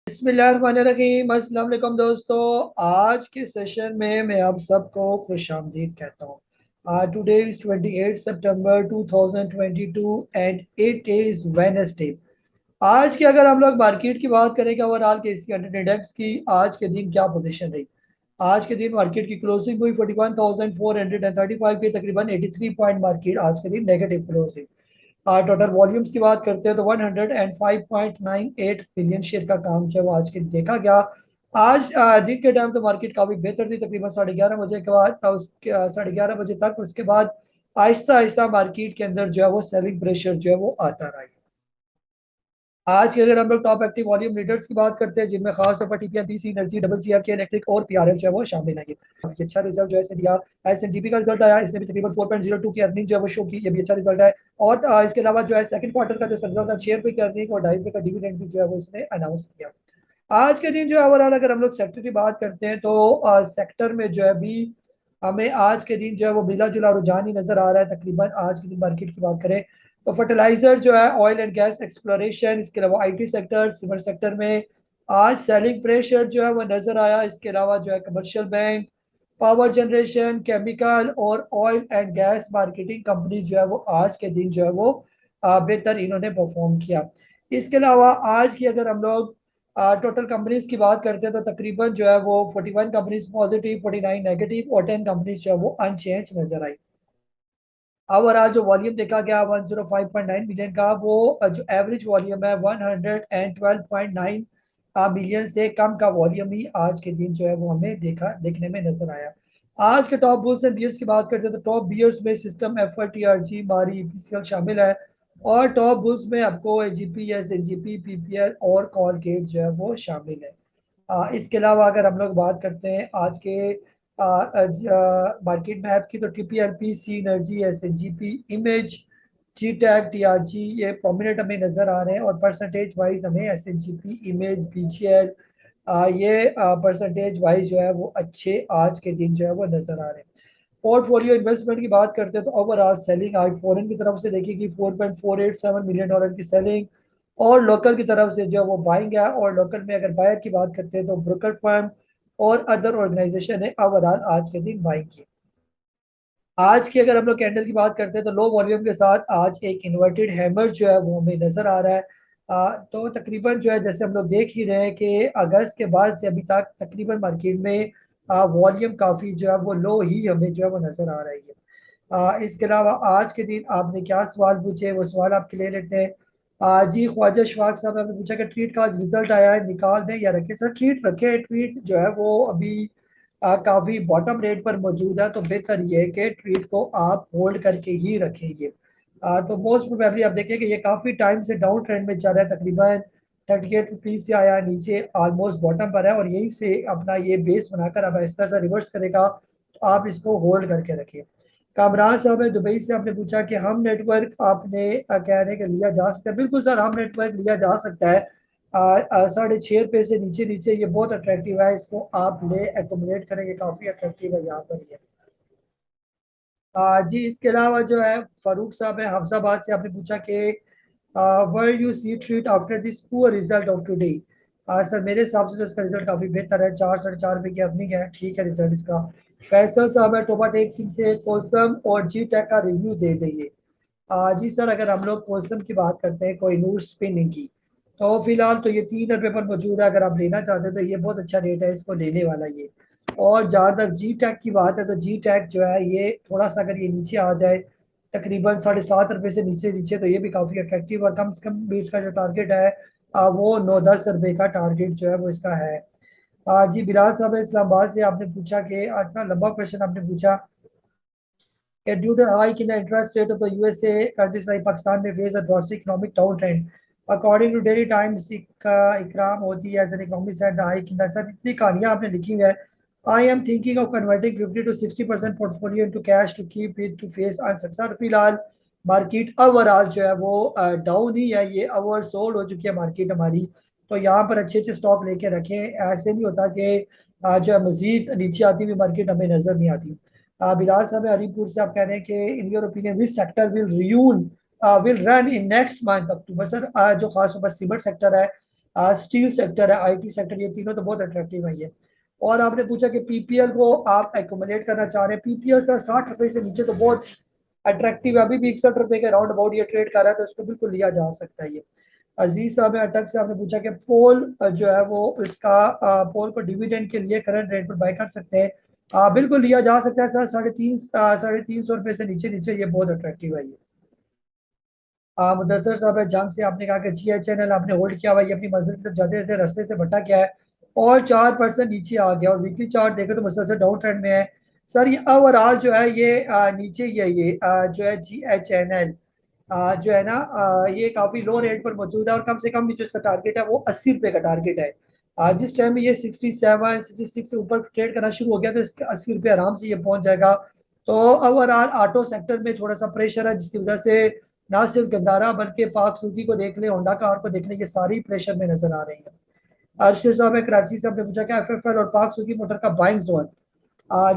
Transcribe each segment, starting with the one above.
बिस्मिल्लाहिर्रहमानिर्रहीम। अस्सलाम वालेकुम दोस्तों, आज के सेशन में मैं आप सबको खुश आमदीद कहता हूँ। Today is 28 September 2022 and it is Wednesday. आज की अगर हम लोग मार्केट की बात करें कि ओवरऑल के एशिया इंडेक्स की आज के दिन क्या पोजीशन रही। आज के दिन मार्केट की क्लोजिंग हुई 41,435 की, तकरीबन 83 पॉइंट मार्केट आज के दिन नेगेटिव क्लोजिंग। टोटल वॉल्यूम्स की बात करते हैं तो 105.98 बिलियन शेयर का काम जो है वो आज के देखा गया। आज दिन के टाइम तो मार्केट काफी बेहतर थी, तकरीबन 11:30 बजे के बाद उसके 11:30 बजे तक। उसके बाद आहिस्ता आहिस्ता मार्केट के अंदर जो है वो सेलिंग प्रेशर जो है वो आता रहा है। आज के अगर हम लोग टॉप एक्टिव वॉल्यूम लीडर्स की बात करते हैं, जिनमें खास तौर पर टीपीएनडीसी एनर्जी, डबल जीआर के इलेक्ट्रिक और पीआरएल जो है वो शामिल है। ये अच्छा रिजल्ट जो है इसने दिया। एसएनजीपी का रिजल्ट आया, इसने भी तकरीबन 4.02 की अर्निंग जो है वो शो की, ये भी अच्छा रिजल्ट है। और इसके अलावा जो है सेकंड क्वार्टर का जो रिजल्ट था, 6 रुपए की अर्निंग और 2.5 रुपए का डिविडेंड भी जो है वो इसने अनाउंस किया। आज के दिन जो है ओवरऑल अगर हम लोग सेक्टर की बात करते हैं तो सेक्टर में जो है भी हमें आज के दिन जो है वो मिला जुला रुझान ही नजर आ रहा है। तकरीबन आज के दिन मार्केट की बात करें तो फर्टिलाइजर जो है, ऑयल एंड गैस एक्सप्लोरेशन, इसके अलावा आईटी सेक्टर, सिमर सेक्टर में आज सेलिंग प्रेशर जो है वो नजर आया। इसके अलावा जो है commercial bank, power generation, chemical और oil and gas marketing company जो है वो आज के दिन जो है वो बेहतर इन्होंने परफॉर्म किया। इसके अलावा आज की अगर हम लोग टोटल कंपनीज की बात करते हैं तो तकरीबन जो है वो 41 कंपनीज पॉजिटिव, 49 नेगेटिव और 10 कंपनीज जो है वो अनचेंज नजर आई। ओवरऑल जो वॉल्यूम देखा गया 105.9 मिलियन का, वो जो एवरेज वॉल्यूम है 112.9 मिलियन से कम का वॉल्यूम ही आज के दिन जो है वो हमें देखने में नजर आया। आज के टॉप बुल्स एंड बियर्स की बात करते हैं तो टॉप बियर्स में सिस्टम, एफर, टीआरजी, मारी, पीसीएल शामिल है। और टॉप बुल्स में आपको एजीपी, एसएनजीपी, पीपीएल और कॉलगेट जो है वो शामिल है। इसके अलावा अगर हम लोग बात करते हैं आज के मार्केट मैप की तो टीपीएलपी, सी एनर्जी, एसएनजीपी, इमेज, जी टैग, टीआरजी ये प्रोमिनेंट हमें नजर आ रहे हैं। और परसेंटेज वाइज हमें एसएनजीपी, इमेज, बीजीएल ये परसेंटेज वाइज जो है वो अच्छे आज के दिन जो है वो नजर आ रहे हैं। पोर्टफोलियो इन्वेस्टमेंट की बात करते हैं तो ओवरऑल सेलिंग आज फॉरेन की तरफ से देखिए 4.487 मिलियन डॉलर की सेलिंग, और लोकल की तरफ से जो वो बाइंग है। और लोकल में अगर बायर की बात करते हैं तो ब्रोकर फर्म और अदर ऑर्गेनाइजेशन है ओवरऑल आज के दिन बाइंग की। आज की अगर हम लोग कैंडल की बात करते हैं तो लो वॉल्यूम के साथ आज एक इन्वर्टेड हैमर जो है वो हमें नजर आ रहा है। तो तकरीबन जो है जैसे हम लोग देख ही रहे हैं कि अगस्त के बाद से अभी तक तकरीबन मार्केट में वॉल्यूम काफी जो है वो लो ही हमें जो है वो नजर आ रही है। इसके अलावा आज के दिन आपने क्या सवाल पूछे, वो सवाल आपके ले लेते हैं। जी ख्वाजा शफाक साहब, आपने पूछा कि ट्वीट का आज रिजल्ट आया है, निकाल दें या रखें। सर ट्वीट रखें, ट्वीट जो है वो अभी काफी बॉटम रेट पर मौजूद है, तो बेहतर ये है कि ट्वीट को आप होल्ड करके ही रखेंगे। तो मोस्ट प्रोबेबली आप देखें कि ये काफी टाइम से डाउन ट्रेंड में चल रहा है, तकरीबन 38 रुपीज से आया नीचे, ऑलमोस्ट बॉटम पर है और यहीं से अपना ये बेस बनाकर अब इस तरह से रिवर्स करेगा, तो आप इसको होल्ड करके रखें। कामराज साहब है दुबई से, आपने पूछा कि हम नेटवर्क आपने कह रहे हैं कि लिया जा सकता है। बिल्कुल सर, हम नेटवर्क लिया जा सकता है। 6.5 रुपये से नीचे नीचे ये बहुत अट्रैक्टिव है, इसको आप ले एकोमोडेट करेंगे, काफी अट्रैक्टिव है यहाँ पर ये। जी इसके अलावा जो है फारूक साहब है हफ्साबाद से, आपने पूछा कि where you see treat after this poor result of today. Sir मेरे हिसाब से तो इसका रिजल्ट काफी बेहतर है, 4 साढ़े 4 रुपए की अर्निंग है, ठीक है रिजल्ट इसका। फैसल साहब है टोपा टेक सिंह से, कोसम और जी टेक का रिव्यू दे देंगे। जी सर, अगर हम लोग कोसम की बात करते हैं, कोई नूर स्पिनिंग की, तो फिलहाल तो ये 3 रुपये पर मौजूद है। अगर आप लेना चाहते हैं तो ये बहुत अच्छा रेट है, इसको लेने वाला ये। और जहाँ तक जी टैग की बात है तो जी टैग जो है ये थोड़ा सा अगर ये नीचे आ जाए तकरीबन 7.5 रुपये से नीचे नीचे, तो ये भी काफ़ी अट्रैक्टिव, और कम से कम भी इसका जो टारगेट है वो 9-10 रुपये का टारगेट जो है वो इसका है। जी बिलाल साहब है इस्लामाबाद से, आपने पूछा कि इतना लंबा क्वेश्चन आपने पूछा कि due to hike in the interest rate of the USA, countries like Pakistan में face a drastic economic down trend. According to Daily Times, Ikram होती है as an economist at the hike in the, sir इतनी कहानियां आपने लिखी हुई है। I am thinking of converting 50 to 60% portfolio into cash to keep it to face unsuccess. फिलहाल market overall जो है वो डाउन ही है, ये ओवर सोल्ड हो चुकी है मार्केट हमारी। तो यहाँ पर अच्छे अच्छे स्टॉक लेके रखें, ऐसे नहीं होता कि जो है मजीद नीचे आती हुई मार्केट हमें नजर नहीं आती। बिलाल साहब हरीपुर से, आप कह रहे हैं कि in your opinion which sector will ruin will run in next month October. Sir जो खास तौर पर सीमेंट सेक्टर है, स्टील सेक्टर है, आईटी सेक्टर, ये तीनों तो बहुत अट्रैक्टिव है ये। और आपने पूछा कि पीपीएल को आप एकोमोडेट करना चाह रहे हैं, पीपीएल सर 60 रुपए से नीचे तो बहुत अट्रैक्टिव है, अभी भी 61 रुपए के राउंड अबाउट ये ट्रेड कर रहा है, तो इसको बिल्कुल लिया जा सकता है ये। अजीज साहब ने अटक से आपने पूछा कि पोल जो है वो इसका पोल को डिविडेंड के लिए करंट रेट पर बाय कर सकते हैं। बिल्कुल लिया जा सकता है सर, 350 रुपए से नीचे नीचे ये बहुत अट्रैक्टिव है ये। मुदस्सर साहब है जंग से आपने कहा कि GHNL आपने होल्ड किया हुआ है, ये अपनी मंजिल की तरफ जाते जाते रास्ते से भटक गया है और 4% नीचे आ गया, और वीकली चार्ट देखें तो मुसलसल डाउन ट्रेंड में है। सर ये ओवरऑल जो है ये नीचे ही है ये जो है GHNL जो है ना ये काफी लो रेट पर मौजूद है, और कम से कम भी जो इसका टारगेट है वो 80 रुपए का टारगेट है। जिस टाइम में ये 67 66 से ऊपर ट्रेड करना शुरू हो गया तो इसके 80 रुपए आराम से ये पहुंच जाएगा। तो ओवरऑल ऑटो सेक्टर में थोड़ा सा प्रेशर है, जिसकी वजह से ना सिर्फ गंदारा बल्कि पाक सूकी को देख ले, होंडा कार को देख ले, ये सारी प्रेशर में नजर आ रही है। अर्शद साहब है कराची से, आपने पूछा कि FFL और पाक सूकी मोटर का बाइंग जोन।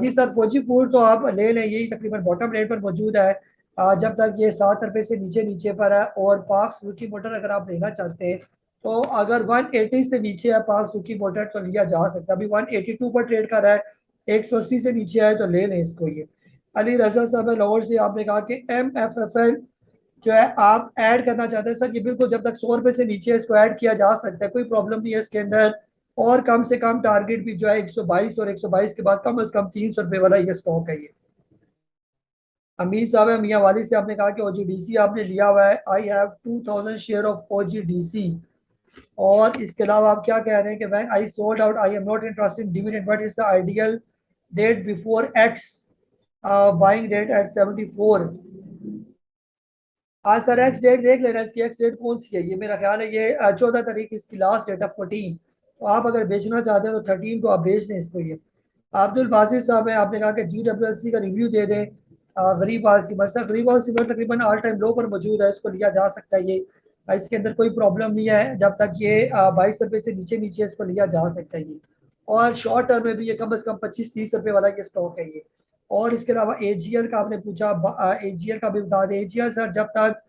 जी सर, फौजी फूड तो आप ले लें, यही तकरीबन बॉटम रेट पर मौजूद है। जब तक ये 7 रुपए से नीचे नीचे पर है, और पाक सुजुकी मोटर अगर आप लेना चाहते हैं तो अगर 180 से नीचे है पाक सुजुकी मोटर तो लिया जा सकता है, अभी 182 पर ट्रेड कर रहा है, 180 से नीचे है तो ले लें इसको ये। अली रजा साहब है लाहौर से, आपने कहा कि MFFL जो है आप ऐड करना चाहते हैं सर, ये बिल्कुल जब तक 100 रुपए से नीचे है इसको ऐड किया जा सकता है, कोई प्रॉब्लम नहीं है इसके अंदर। और कम से कम टारगेट भी जो है 122, और 122 के बाद कम से कम 300 रुपए वाला ये स्टॉक है ये। अमीर साहब है मियाँ वाली से, आपने कहा कि OGDC आपने लिया हुआ है, I have 2000 share of OGDC। और इसके अलावा आप क्या कह रहे हैं कि when I sold out I am not interested in dividend, what is the ideal date before ex buying date at 74। आज सर एक्स डेट देख लेना, इसकी एक्स डेट कौन सी है, ये मेरा ख्याल है ये 14 तारीख इसकी लास्ट डेट है, 14। तो आप अगर बेचना चाहते हैं तो 13 को आप बेच दें इसको ये। अब्दुल बासिर साहब है, आपने कहा कि GWLC का रिव्यू दे दें। गरीब आल सिमर सर, गरीब आल सिमर तकरीबन ऑल टाइम लो पर मौजूद है, इसको लिया जा सकता है ये। इसके अंदर कोई प्रॉब्लम नहीं है, जब तक ये 22 रुपए से नीचे नीचे इसको लिया जा सकता है ये। और शॉर्ट टर्म में भी ये कम से कम 25-30 रुपए वाला ये स्टॉक है ये। और इसके अलावा AGL का आपने पूछा, AGL का भी बता दें। AGL सर जब तक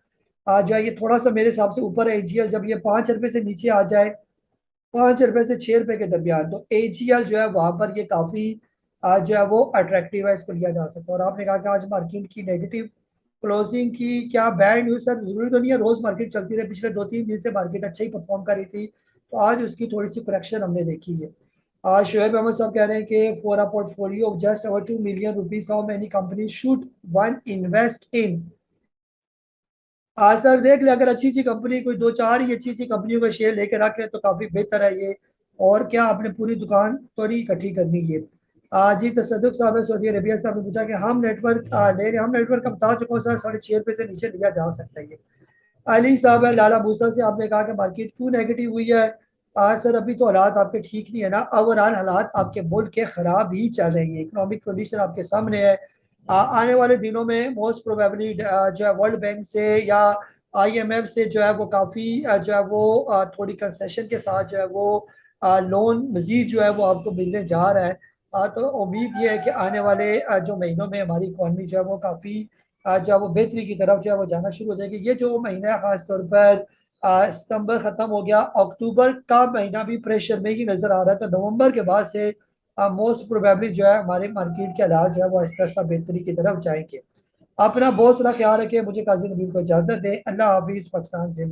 जो है ये थोड़ा सा मेरे हिसाब से ऊपर है AGL, जब ये 5 रुपए से नीचे आ जाए, 5 रुपए से 6 रुपए के दरमियान, तो AGL जो है वहां पर ये काफी जो है वो अट्रैक्टिव है, इसको लिया जा सकता है। और आपने कहा कि आज मार्केट की नेगेटिव क्लोजिंग की क्या बैड न्यूज, सर जरूरी तो नहीं है रोज मार्केट चलती रहे, पिछले 2-3 दिन से मार्केट अच्छा ही परफॉर्म कर रही थी, तो आज उसकी थोड़ी सी करेक्शन हमने देखी है। आज शोएब अहमद साहब कह रहे हैं कि for a portfolio of just over 2 million rupees how many company should one invest in. हाँ सर देख ले, अगर अच्छी अच्छी कंपनी कोई दो चार ही अच्छी अच्छी कंपनियों का शेयर लेके रख ले तो काफी बेहतर है ये। और क्या आपने पूरी दुकान तो नहीं इकट्ठी करनी ये। जी तसदुक साहब है सऊदी अरबिया से, आपने पूछा कि हम नेटवर्क ले रहे हैं, हम नेटवर्क का बता चुका हूँ सर, 6.5 रुपए से नीचे लिया जा सकता है ये। अली साहब है लाला भूसा से, आपने कहा कि मार्केट क्यों नेगेटिव हुई है। सर अभी तो हालात आपके ठीक नहीं है ना, ओवरऑल हालात आपके मुल्क के खराब ही चल रही है, इकोनॉमिक कंडीशन आपके सामने है। आने वाले दिनों में मोस्ट प्रोबेबली जो है वर्ल्ड बैंक से या IMF से जो है वो काफ़ी जो है वो थोड़ी कंसेशन के साथ जो है वो लोन मजीद जो है वो आपको मिलने जा रहा है। तो उम्मीद ये है कि आने वाले जो महीनों में हमारी इकॉनमी जो है वो काफ़ी जो है वो बेहतरी की तरफ जो है वो जाना शुरू हो जाएगी। ये जो महीना है खासतौर पर सितंबर खत्म हो गया, अक्टूबर का महीना भी प्रेशर में ही नजर आ रहा है, तो नवंबर के बाद से मोस्ट प्रोबेबली जो है हमारे मार्केट के हालात जो है वो आहिस्ता आहिस्ता बेहतरी की तरफ जाएंगे। अपना बहुत सारा ख्याल रखें, मुझे काजी नबील को इजाजत दें, अल्लाह हाफिज, पाकिस्तान से।